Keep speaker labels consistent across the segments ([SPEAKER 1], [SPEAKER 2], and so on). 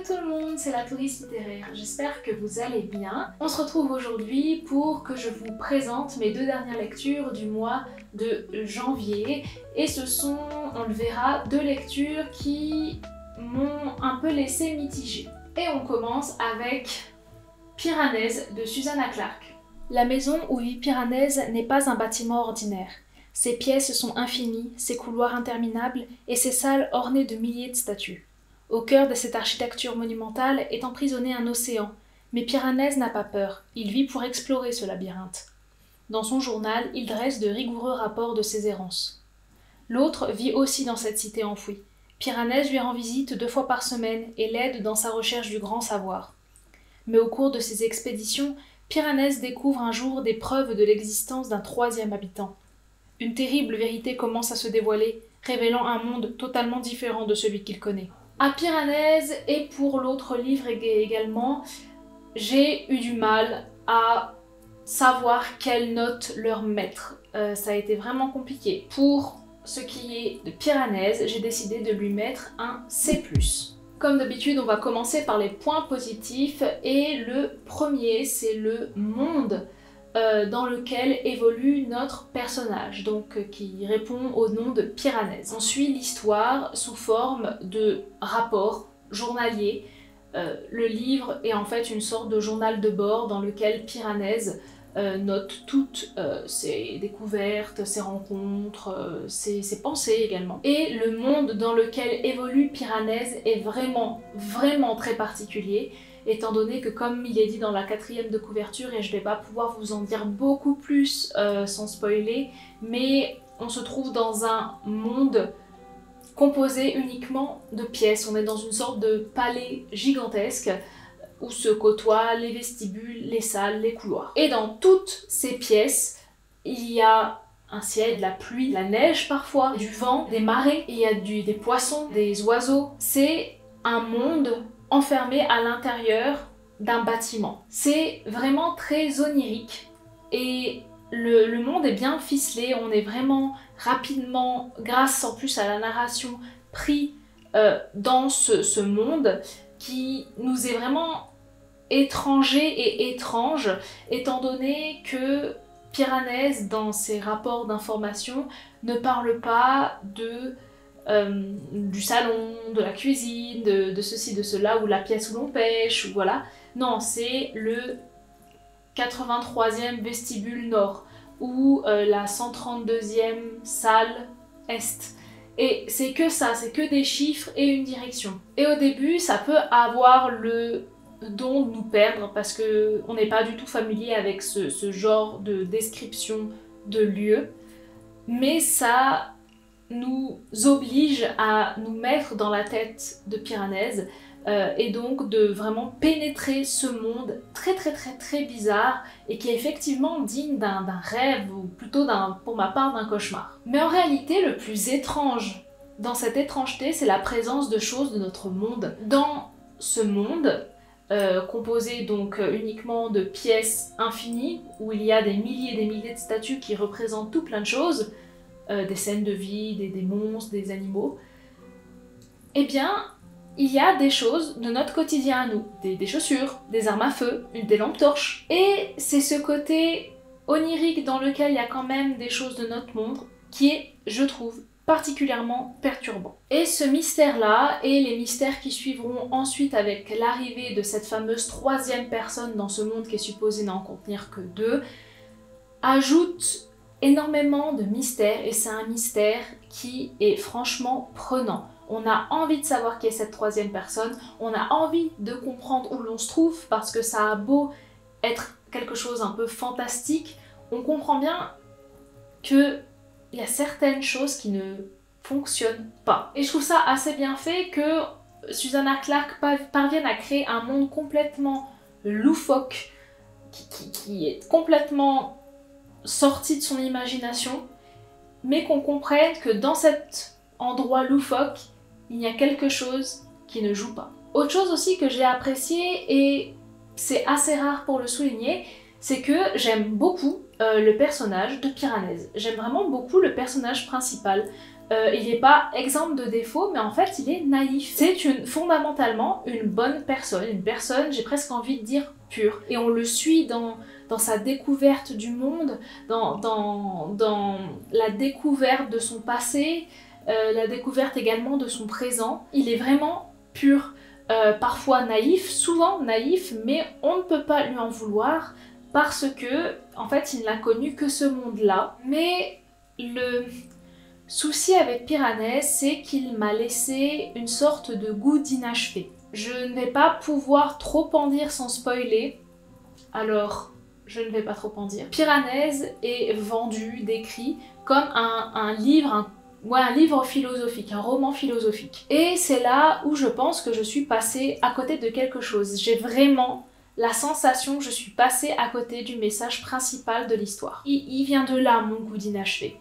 [SPEAKER 1] tout le monde, c'est la touriste littéraire, j'espère que vous allez bien. On se retrouve aujourd'hui pour que je vous présente mes deux dernières lectures du mois de janvier. Et ce sont, on le verra, deux lectures qui m'ont un peu laissé mitigée. Et on commence avec Piranèse de Susanna Clarke. La maison où vit Piranèse n'est pas un bâtiment ordinaire. Ses pièces sont infinies, ses couloirs interminables et ses salles ornées de milliers de statues. Au cœur de cette architecture monumentale est emprisonné un océan, mais Piranèse n'a pas peur, il vit pour explorer ce labyrinthe. Dans son journal, il dresse de rigoureux rapports de ses errances. L'autre vit aussi dans cette cité enfouie. Piranèse lui rend visite 2 fois par semaine et l'aide dans sa recherche du grand savoir. Mais au cours de ses expéditions, Piranèse découvre un jour des preuves de l'existence d'un 3e habitant. Une terrible vérité commence à se dévoiler, révélant un monde totalement différent de celui qu'il connaît. À Piranèse, et pour l'autre livre également, j'ai eu du mal à savoir quelle note leur mettre. Ça a été vraiment compliqué. Pour ce qui est de Piranèse, j'ai décidé de lui mettre un C+. Comme d'habitude, on va commencer par les points positifs, et le premier, c'est le monde dans lequel évolue notre personnage, donc qui répond au nom de Piranèse. On suit l'histoire sous forme de rapports journaliers. Le livre est en fait une sorte de journal de bord dans lequel Piranèse note toutes ses découvertes, ses rencontres, ses pensées également. Et le monde dans lequel évolue Piranèse est vraiment très particulier, étant donné que, comme il est dit dans la 4e de couverture, et je ne vais pas pouvoir vous en dire beaucoup plus sans spoiler, mais on se trouve dans un monde composé uniquement de pièces. On est dans une sorte de palais gigantesque où se côtoient les vestibules, les salles, les couloirs. Et dans toutes ces pièces, il y a un ciel, de la pluie, de la neige parfois, du vent, des marées, il y a des poissons, des oiseaux. C'est un monde enfermé à l'intérieur d'un bâtiment. C'est vraiment très onirique et le monde est bien ficelé, on est vraiment rapidement, grâce en plus à la narration, pris dans ce monde qui nous est vraiment étranger et étrange, étant donné que Piranèse, dans ses rapports d'information, ne parle pas du salon, de la cuisine, de ceci, de cela, ou la pièce où l'on pêche, ou voilà. Non, c'est le 83e vestibule nord, ou la 132e salle est. Et c'est que ça, c'est que des chiffres et une direction. Et au début, ça peut avoir le don de nous perdre, parce qu'on n'est pas du tout familier avec ce genre de description de lieu, mais ça nous oblige à nous mettre dans la tête de Piranèse et donc de vraiment pénétrer ce monde très bizarre et qui est effectivement digne d'un rêve, ou plutôt pour ma part d'un cauchemar. Mais en réalité, le plus étrange dans cette étrangeté, c'est la présence de choses de notre monde. Dans ce monde, composé donc uniquement de pièces infinies, où il y a des milliers et des milliers de statues qui représentent tout plein de choses, des scènes de vie, des monstres, des animaux, eh bien, il y a des choses de notre quotidien à nous, des chaussures, des armes à feu, des lampes torches. Et c'est ce côté onirique dans lequel il y a quand même des choses de notre monde qui est, je trouve, particulièrement perturbant. Et ce mystère-là, et les mystères qui suivront ensuite avec l'arrivée de cette fameuse 3e personne dans ce monde qui est supposé n'en contenir que 2, ajoutent énormément de mystères, et c'est un mystère qui est franchement prenant. On a envie de savoir qui est cette 3e personne, on a envie de comprendre où l'on se trouve, parce que ça a beau être quelque chose un peu fantastique, on comprend bien que il y a certaines choses qui ne fonctionnent pas. Et je trouve ça assez bien fait que Susanna Clarke parvienne à créer un monde complètement loufoque, qui est complètement sorti de son imagination, mais qu'on comprenne que dans cet endroit loufoque, il y a quelque chose qui ne joue pas. Autre chose aussi que j'ai apprécié, et c'est assez rare pour le souligner, c'est que j'aime beaucoup le personnage de Piranèse. J'aime vraiment beaucoup le personnage principal. Il n'est pas exempt de défauts, mais en fait il est naïf. C'est fondamentalement une bonne personne, j'ai presque envie de dire pure. Et on le suit dans sa découverte du monde, dans la découverte de son passé, la découverte également de son présent. Il est vraiment pur, parfois naïf, souvent naïf, mais on ne peut pas lui en vouloir parce que, en fait, il n'a connu que ce monde-là. Mais le souci avec Piranèse, c'est qu'il m'a laissé une sorte de goût d'inachevé. Je ne vais pas pouvoir trop en dire sans spoiler, alors je ne vais pas trop en dire. Piranèse est vendu, décrit comme un livre, un livre philosophique, un roman philosophique. Et c'est là où je pense que je suis passée à côté de quelque chose. J'ai vraiment la sensation que je suis passée à côté du message principal de l'histoire. Il vient de là mon goût d'inachevé.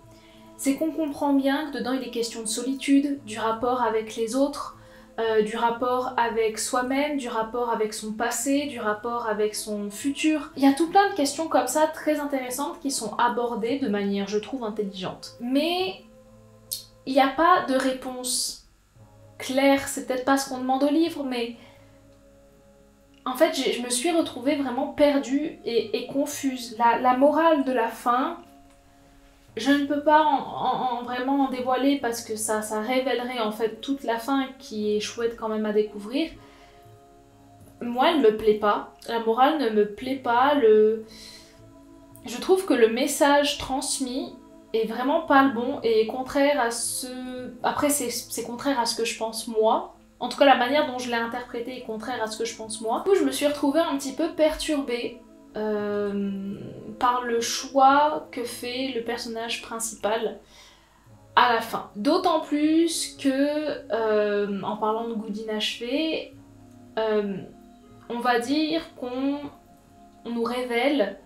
[SPEAKER 1] C'est qu'on comprend bien que dedans il est question de solitude, du rapport avec les autres, du rapport avec soi-même, du rapport avec son passé, du rapport avec son futur. Il y a tout plein de questions comme ça très intéressantes qui sont abordées de manière, je trouve, intelligente. Mais il n'y a pas de réponse claire, c'est peut-être pas ce qu'on demande au livre, mais en fait je me suis retrouvée vraiment perdue et confuse. La morale de la fin, je ne peux pas vraiment en dévoiler parce que ça révélerait en fait toute la fin qui est chouette quand même à découvrir. Moi, elle me plaît pas. La morale ne me plaît pas. Je trouve que le message transmis est vraiment pas le bon et contraire à ce... Après, c'est contraire à ce que je pense moi. En tout cas, la manière dont je l'ai interprété est contraire à ce que je pense moi. Du coup, je me suis retrouvée un petit peu perturbée par le choix que fait le personnage principal à la fin. D'autant plus que, en parlant de goût d'inachevé, on va dire qu'on nous révèle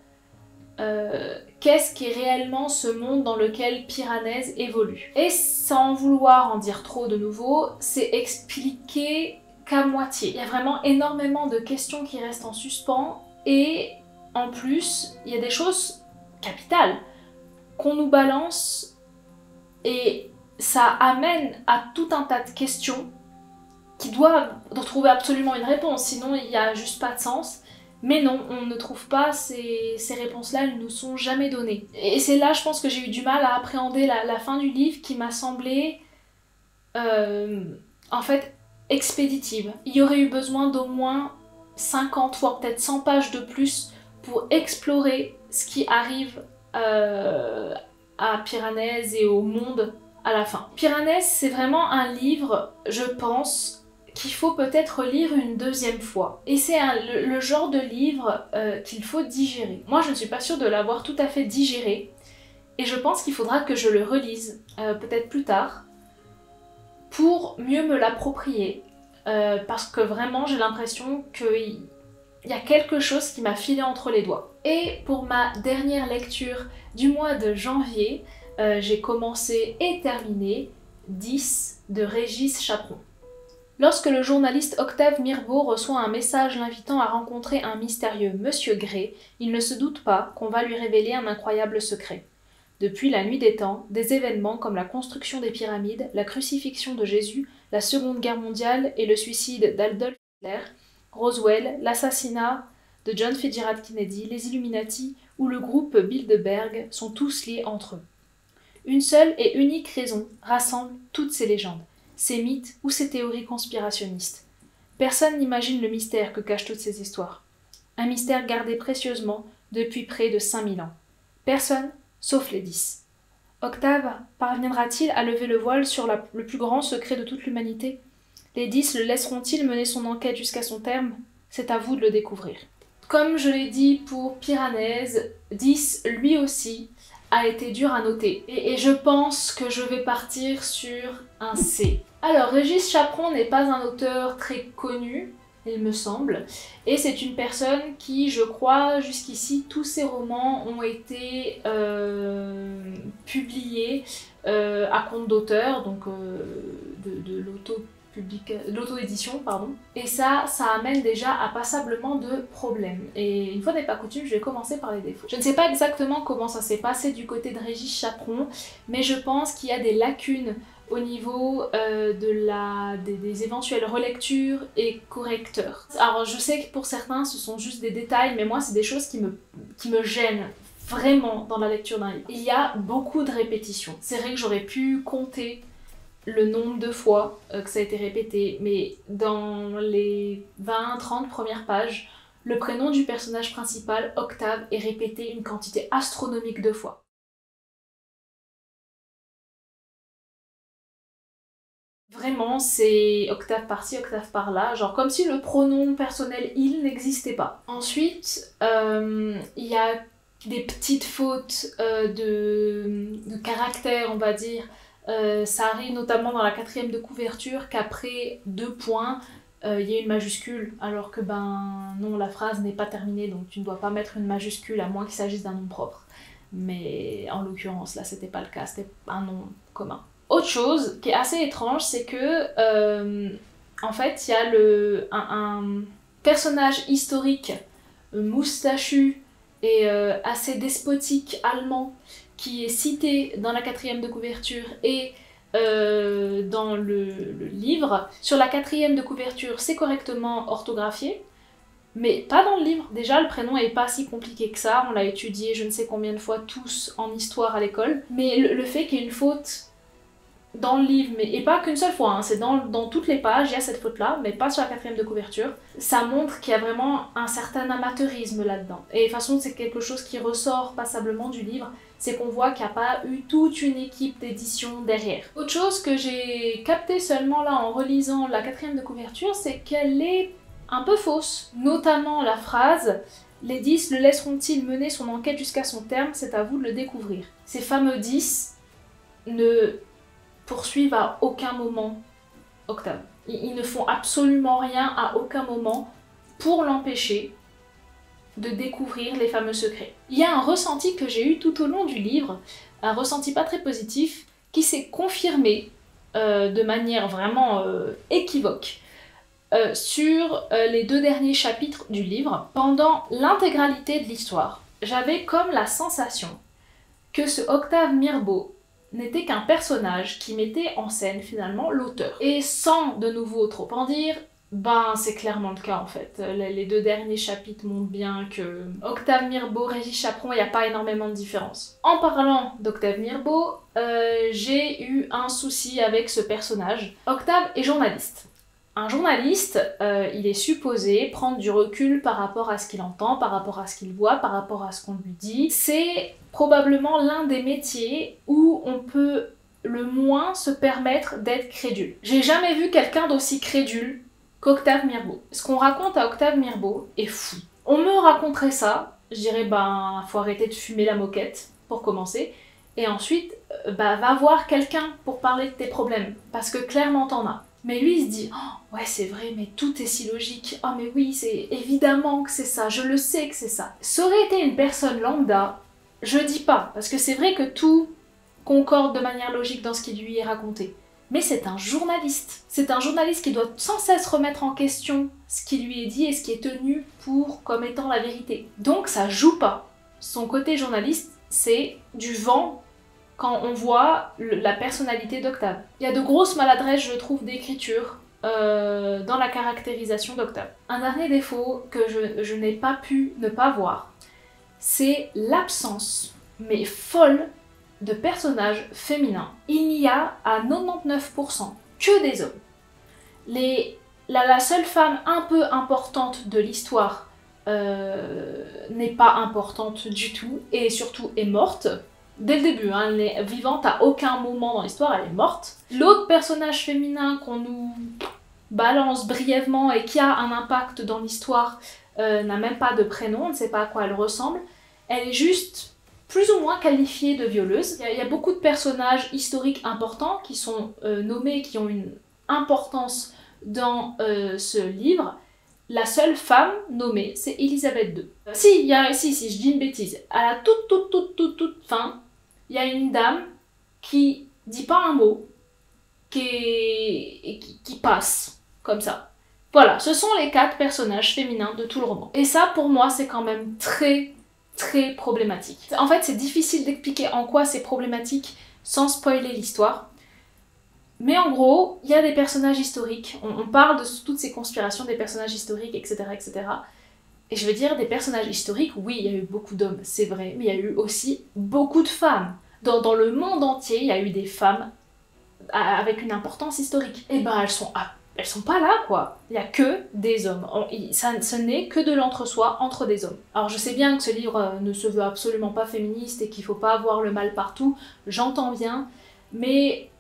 [SPEAKER 1] qu'est-ce qu'est réellement ce monde dans lequel Piranèse évolue. Et sans vouloir en dire trop de nouveau, c'est expliqué qu'à moitié. Il y a vraiment énormément de questions qui restent en suspens et en plus, il y a des choses capitales qu'on nous balance et ça amène à tout un tas de questions qui doivent trouver absolument une réponse, sinon il n'y a juste pas de sens. Mais non, on ne trouve pas ces réponses-là, elles ne nous sont jamais données. Et c'est là, je pense, que j'ai eu du mal à appréhender la fin du livre qui m'a semblé, en fait, expéditive. Il y aurait eu besoin d'au moins 50, voire peut-être 100 pages de plus pour explorer ce qui arrive à Piranèse et au monde à la fin. Piranèse, c'est vraiment un livre, je pense, qu'il faut peut-être lire une deuxième fois. Et c'est le genre de livre qu'il faut digérer. Moi, je ne suis pas sûre de l'avoir tout à fait digéré, et je pense qu'il faudra que je le relise, peut-être plus tard, pour mieux me l'approprier, parce que vraiment, j'ai l'impression qu'il y a quelque chose qui m'a filé entre les doigts. Et pour ma dernière lecture du mois de janvier, j'ai commencé et terminé 10 de Régis Chaperon. Lorsque le journaliste Octave Mirbeau reçoit un message l'invitant à rencontrer un mystérieux Monsieur Gray, il ne se doute pas qu'on va lui révéler un incroyable secret. Depuis la nuit des temps, des événements comme la construction des pyramides, la crucifixion de Jésus, la Seconde Guerre mondiale et le suicide d'Adolf Hitler, Roswell, l'assassinat de John Fitzgerald Kennedy, les Illuminati ou le groupe Bilderberg sont tous liés entre eux. Une seule et unique raison rassemble toutes ces légendes, ces mythes ou ces théories conspirationnistes. Personne n'imagine le mystère que cachent toutes ces histoires. Un mystère gardé précieusement depuis près de 5000 ans. Personne, sauf les 10. Octave parviendra-t-il à lever le voile sur le plus grand secret de toute l'humanité? Les 10 le laisseront-ils mener son enquête jusqu'à son terme? C'est à vous de le découvrir. Comme je l'ai dit pour Piranèse, 10 lui aussi a été dur à noter. Et je pense que je vais partir sur un C. Alors, Régis Chaperon n'est pas un auteur très connu, il me semble, et c'est une personne qui, je crois, jusqu'ici, tous ses romans ont été publiés à compte d'auteur, donc de l'auto-édition, pardon. Et ça amène déjà à passablement de problèmes. Et une fois n'est pas coutume, je vais commencer par les défauts. Je ne sais pas exactement comment ça s'est passé du côté de Régis Chaperon, mais je pense qu'il y a des lacunes au niveau des éventuelles relectures et correcteurs. Alors je sais que pour certains ce sont juste des détails, mais moi c'est des choses qui me gênent vraiment dans la lecture d'un livre. Il y a beaucoup de répétitions. C'est vrai que j'aurais pu compter le nombre de fois que ça a été répété, mais dans les 20-30 premières pages, le prénom du personnage principal, Octave, est répété une quantité astronomique de fois. Vraiment, c'est octave par-ci, octave par-là, genre comme si le pronom personnel « il » n'existait pas. Ensuite, il y a des petites fautes de caractère, on va dire. Ça arrive notamment dans la 4e de couverture qu'après 2 points, il y a une majuscule, alors que non, la phrase n'est pas terminée, donc tu ne dois pas mettre une majuscule à moins qu'il s'agisse d'un nom propre. Mais en l'occurrence, là, c'était pas le cas, c'était un nom commun. Autre chose qui est assez étrange, c'est que, en fait, il y a un personnage historique moustachu et assez despotique allemand qui est cité dans la 4e de couverture et dans le livre. Sur la 4e de couverture, c'est correctement orthographié, mais pas dans le livre. Déjà, le prénom est pas si compliqué que ça, on l'a étudié je ne sais combien de fois tous en histoire à l'école, mais le fait qu'il y ait une faute dans le livre, et pas qu'une seule fois, hein, c'est dans toutes les pages, il y a cette faute-là, mais pas sur la 4e de couverture. Ça montre qu'il y a vraiment un certain amateurisme là-dedans. Et de toute façon, c'est quelque chose qui ressort passablement du livre, c'est qu'on voit qu'il n'y a pas eu toute une équipe d'édition derrière. Autre chose que j'ai capté seulement là en relisant la 4e de couverture, c'est qu'elle est un peu fausse. Notamment la phrase « Les 10 le laisseront-ils mener son enquête jusqu'à son terme, c'est à vous de le découvrir ». Ces fameux 10 ne poursuivent à aucun moment Octave. Ils ne font absolument rien à aucun moment pour l'empêcher de découvrir les fameux secrets. Il y a un ressenti que j'ai eu tout au long du livre, un ressenti pas très positif, qui s'est confirmé de manière vraiment équivoque sur les 2 derniers chapitres du livre. Pendant l'intégralité de l'histoire, j'avais comme la sensation que ce Octave Mirbeau n'était qu'un personnage qui mettait en scène finalement l'auteur. Et sans de nouveau trop en dire, c'est clairement le cas en fait. Les 2 derniers chapitres montrent bien que Octave Mirbeau, Régis Chaperon, il n'y a pas énormément de différence. En parlant d'Octave Mirbeau, j'ai eu un souci avec ce personnage. Octave est journaliste. Un journaliste, il est supposé prendre du recul par rapport à ce qu'il entend, par rapport à ce qu'il voit, par rapport à ce qu'on lui dit. C'est probablement l'un des métiers où on peut le moins se permettre d'être crédule. J'ai jamais vu quelqu'un d'aussi crédule qu'Octave Mirbeau. Ce qu'on raconte à Octave Mirbeau est fou. On me raconterait ça, je dirais faut arrêter de fumer la moquette, pour commencer, et ensuite, va voir quelqu'un pour parler de tes problèmes, parce que clairement t'en as. Mais lui, il se dit oh, « Ouais, c'est vrai, mais tout est si logique. Oh, mais oui, c'est évidemment que c'est ça. Je le sais que c'est ça. » Ça aurait été une personne lambda, je dis pas, parce que c'est vrai que tout concorde de manière logique dans ce qui lui est raconté. Mais c'est un journaliste. C'est un journaliste qui doit sans cesse remettre en question ce qui lui est dit et ce qui est tenu pour comme étant la vérité. Donc ça joue pas. Son côté journaliste, c'est du vent quand on voit la personnalité d'Octave. Il y a de grosses maladresses, je trouve, d'écriture dans la caractérisation d'Octave. Un dernier défaut que je n'ai pas pu ne pas voir, c'est l'absence, mais folle, de personnages féminins. Il n'y a à 99% que des hommes. La seule femme un peu importante de l'histoire n'est pas importante du tout, et surtout est morte. Dès le début, hein, elle est vivante à aucun moment dans l'histoire, elle est morte. L'autre personnage féminin qu'on nous balance brièvement et qui a un impact dans l'histoire n'a même pas de prénom, on ne sait pas à quoi elle ressemble. Elle est juste plus ou moins qualifiée de violeuse. Il y a beaucoup de personnages historiques importants qui sont nommés, qui ont une importance dans ce livre. La seule femme nommée, c'est Élisabeth II. Si, je dis une bêtise. À la toute fin, il y a une dame qui dit pas un mot, qui passe, comme ça. Voilà, ce sont les 4 personnages féminins de tout le roman. Et ça, pour moi, c'est quand même très problématique. En fait, c'est difficile d'expliquer en quoi c'est problématique sans spoiler l'histoire. Mais en gros, il y a des personnages historiques, on parle de toutes ces conspirations des personnages historiques, etc., etc. Et je veux dire, des personnages historiques, oui, il y a eu beaucoup d'hommes, c'est vrai, mais il y a eu aussi beaucoup de femmes. Dans le monde entier, il y a eu des femmes avec une importance historique. Et ben, elles sont pas là, quoi. Il y a que des hommes. Ce n'est que de l'entre-soi entre des hommes. Alors je sais bien que ce livre ne se veut absolument pas féministe et qu'il faut pas voir le mal partout, j'entends bien, mais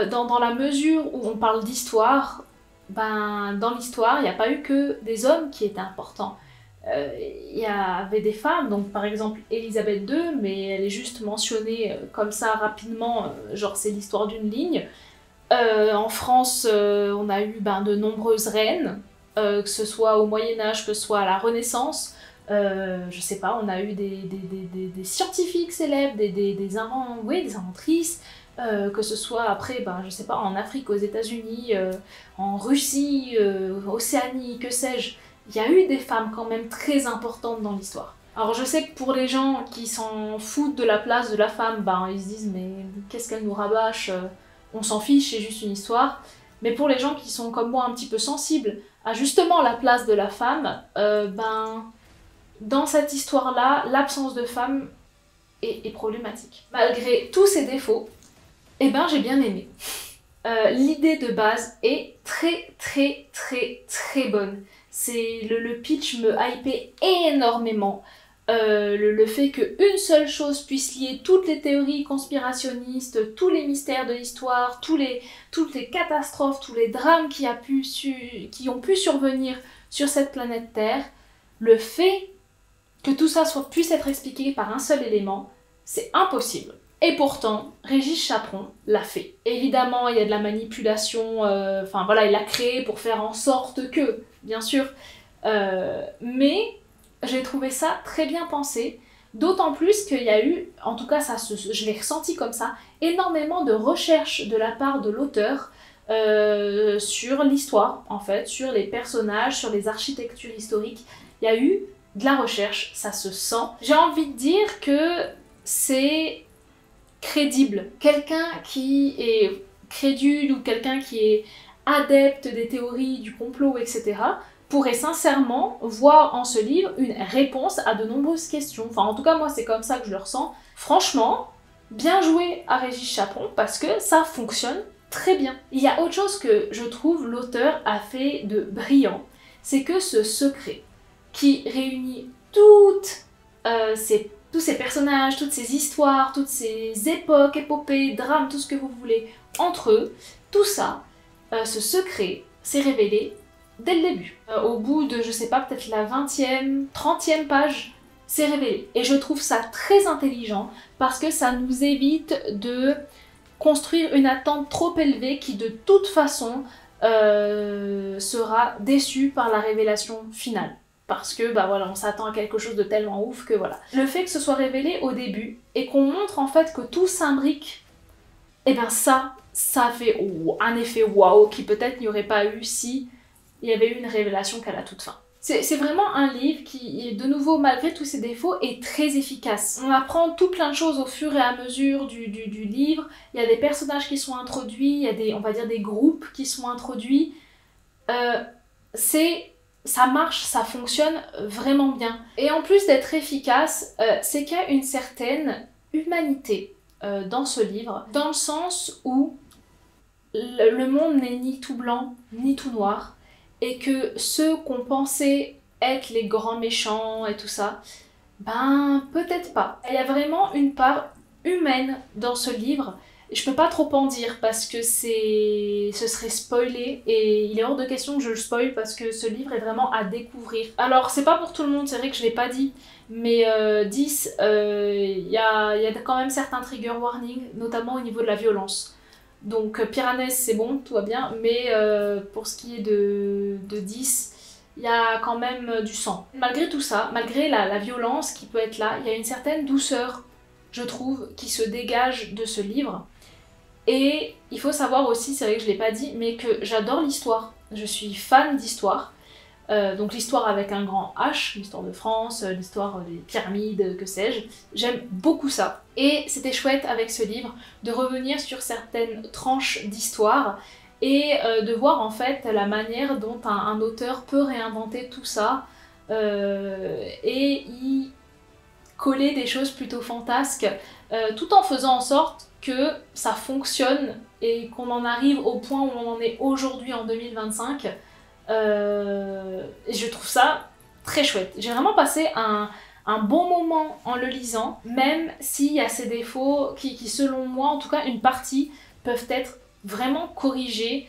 [SPEAKER 1] dans la mesure où on parle d'histoire, ben, dans l'histoire, il n'y a pas eu que des hommes qui étaient importants. Il y avait des femmes, donc par exemple Élisabeth II, mais elle est juste mentionnée comme ça rapidement, genre c'est l'histoire d'une ligne. En France, on a eu de nombreuses reines, que ce soit au Moyen-Âge, que ce soit à la Renaissance. Je sais pas, on a eu des scientifiques célèbres, des inventrices, que ce soit après, je sais pas, en Afrique, aux États-Unis, en Russie, Océanie, que sais-je. Il y a eu des femmes quand même très importantes dans l'histoire. Alors je sais que pour les gens qui s'en foutent de la place de la femme, ils se disent mais qu'est-ce qu'elle nous rabâche, on s'en fiche, c'est juste une histoire. Mais pour les gens qui sont comme moi un petit peu sensibles à justement la place de la femme, dans cette histoire-là, l'absence de femme est problématique. Malgré tous ses défauts, j'ai bien aimé. L'idée de base est très bonne. Le pitch me hypait énormément. Le fait qu'une seule chose puisse lier toutes les théories conspirationnistes, tous les mystères de l'histoire, toutes les catastrophes, tous les drames qui ont pu survenir sur cette planète Terre, le fait que tout ça puisse être expliqué par un seul élément, c'est impossible. Et pourtant, Régis Chaperon l'a fait. Évidemment, il y a de la manipulation, il l'a créé pour faire en sorte que, bien sûr, mais j'ai trouvé ça très bien pensé, d'autant plus qu'il y a eu, en tout cas je l'ai ressenti comme ça, énormément de recherches de la part de l'auteur sur l'histoire, en fait, sur les personnages, sur les architectures historiques. Il y a eu de la recherche, ça se sent. J'ai envie de dire que c'est crédible. Quelqu'un qui est crédule ou quelqu'un qui est adepte des théories du complot, etc., pourrait sincèrement voir en ce livre une réponse à de nombreuses questions. Enfin, en tout cas, moi, c'est comme ça que je le ressens. Franchement, bien joué à Régis Chaperon parce que ça fonctionne très bien. Il y a autre chose que je trouve l'auteur a fait de brillant, c'est que ce secret qui réunit tous ces personnages, toutes ces histoires, toutes ces époques, épopées, drames, tout ce que vous voulez, entre eux, tout ça, ce secret s'est révélé dès le début. Au bout de, je sais pas, peut-être la 20e, 30e page, c'est révélé. Et je trouve ça très intelligent parce que ça nous évite de construire une attente trop élevée qui de toute façon sera déçue par la révélation finale. Parce que on s'attend à quelque chose de tellement ouf que voilà. Le fait que ce soit révélé au début et qu'on montre en fait que tout s'imbrique, ça fait un effet waouh qui peut-être n'y aurait pas eu si il y avait eu une révélation qu'à la toute fin. C'est vraiment un livre qui, de nouveau, malgré tous ses défauts, est très efficace. On apprend tout plein de choses au fur et à mesure du livre. Il y a des personnages qui sont introduits, il y a on va dire des groupes qui sont introduits. Ça marche, ça fonctionne vraiment bien. Et en plus d'être efficace, c'est qu'il y a une certaine humanité dans ce livre, dans le sens où le monde n'est ni tout blanc, ni tout noir, et que ceux qu'on pensait être les grands méchants et tout ça, peut-être pas. Il y a vraiment une part humaine dans ce livre. Je peux pas trop en dire parce que ce serait spoilé et il est hors de question que je le spoil parce que ce livre est vraiment à découvrir. Alors c'est pas pour tout le monde, c'est vrai que je l'ai pas dit, mais 10, il y a quand même certains trigger warnings, notamment au niveau de la violence. Donc Piranèse c'est bon, tout va bien, mais pour ce qui est de 10, il y a quand même du sang. Malgré tout ça, malgré la violence qui peut être là, il y a une certaine douceur, je trouve, qui se dégage de ce livre. Et il faut savoir aussi, c'est vrai que je ne l'ai pas dit, mais que j'adore l'histoire. Je suis fan d'histoire. Donc l'histoire avec un grand H, l'histoire de France, l'histoire des pyramides, que sais-je. J'aime beaucoup ça. Et c'était chouette avec ce livre de revenir sur certaines tranches d'histoire et de voir en fait la manière dont un auteur peut réinventer tout ça et y coller des choses plutôt fantasques tout en faisant en sorte que ça fonctionne et qu'on en arrive au point où on en est aujourd'hui en 2025. Et je trouve ça très chouette. J'ai vraiment passé un bon moment en le lisant, même s'il y a ces défauts qui selon moi, en tout cas une partie, peuvent être vraiment corrigés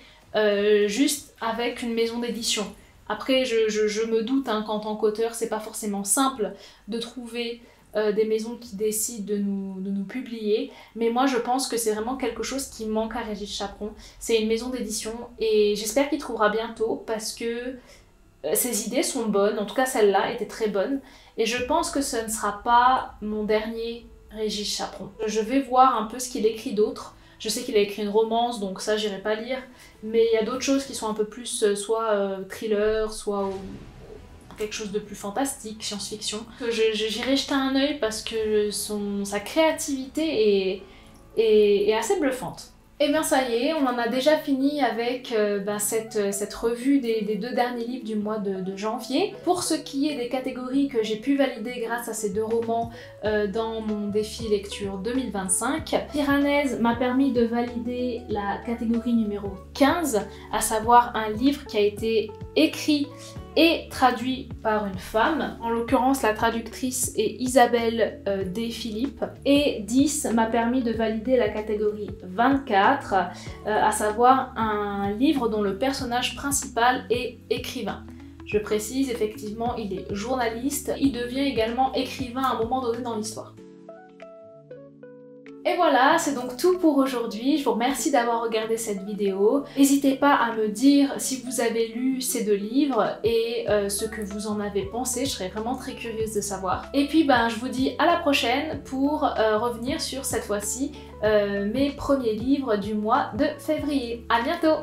[SPEAKER 1] juste avec une maison d'édition. Après, je me doute qu'en tant qu'auteur, c'est pas forcément simple de trouver des maisons qui décident de nous publier, mais moi je pense que c'est vraiment quelque chose qui manque à Régis Chaperon. C'est une maison d'édition et j'espère qu'il trouvera bientôt parce que ses idées sont bonnes, en tout cas celle-là était très bonne, et je pense que ce ne sera pas mon dernier Régis Chaperon. Je vais voir un peu ce qu'il écrit d'autre. Je sais qu'il a écrit une romance, donc ça j'irai pas lire, mais il y a d'autres choses qui sont un peu plus soit thriller, soit quelque chose de plus fantastique, science-fiction. J'irai jeter un œil parce que sa créativité est assez bluffante. Et bien ça y est, on en a déjà fini avec cette revue des 2 derniers livres du mois de janvier. Pour ce qui est des catégories que j'ai pu valider grâce à ces 2 romans dans mon défi lecture 2025, Piranèse m'a permis de valider la catégorie numéro 15, à savoir un livre qui a été écrit et traduit par une femme. En l'occurrence, la traductrice est Isabelle D. Philippe. Et 10 m'a permis de valider la catégorie 24, à savoir un livre dont le personnage principal est écrivain. Je précise, effectivement, il est journaliste. Il devient également écrivain à un moment donné dans l'histoire. Et voilà, c'est donc tout pour aujourd'hui. Je vous remercie d'avoir regardé cette vidéo. N'hésitez pas à me dire si vous avez lu ces 2 livres et ce que vous en avez pensé. Je serais vraiment très curieuse de savoir. Et puis je vous dis à la prochaine pour revenir sur cette fois-ci mes premiers livres du mois de février. À bientôt!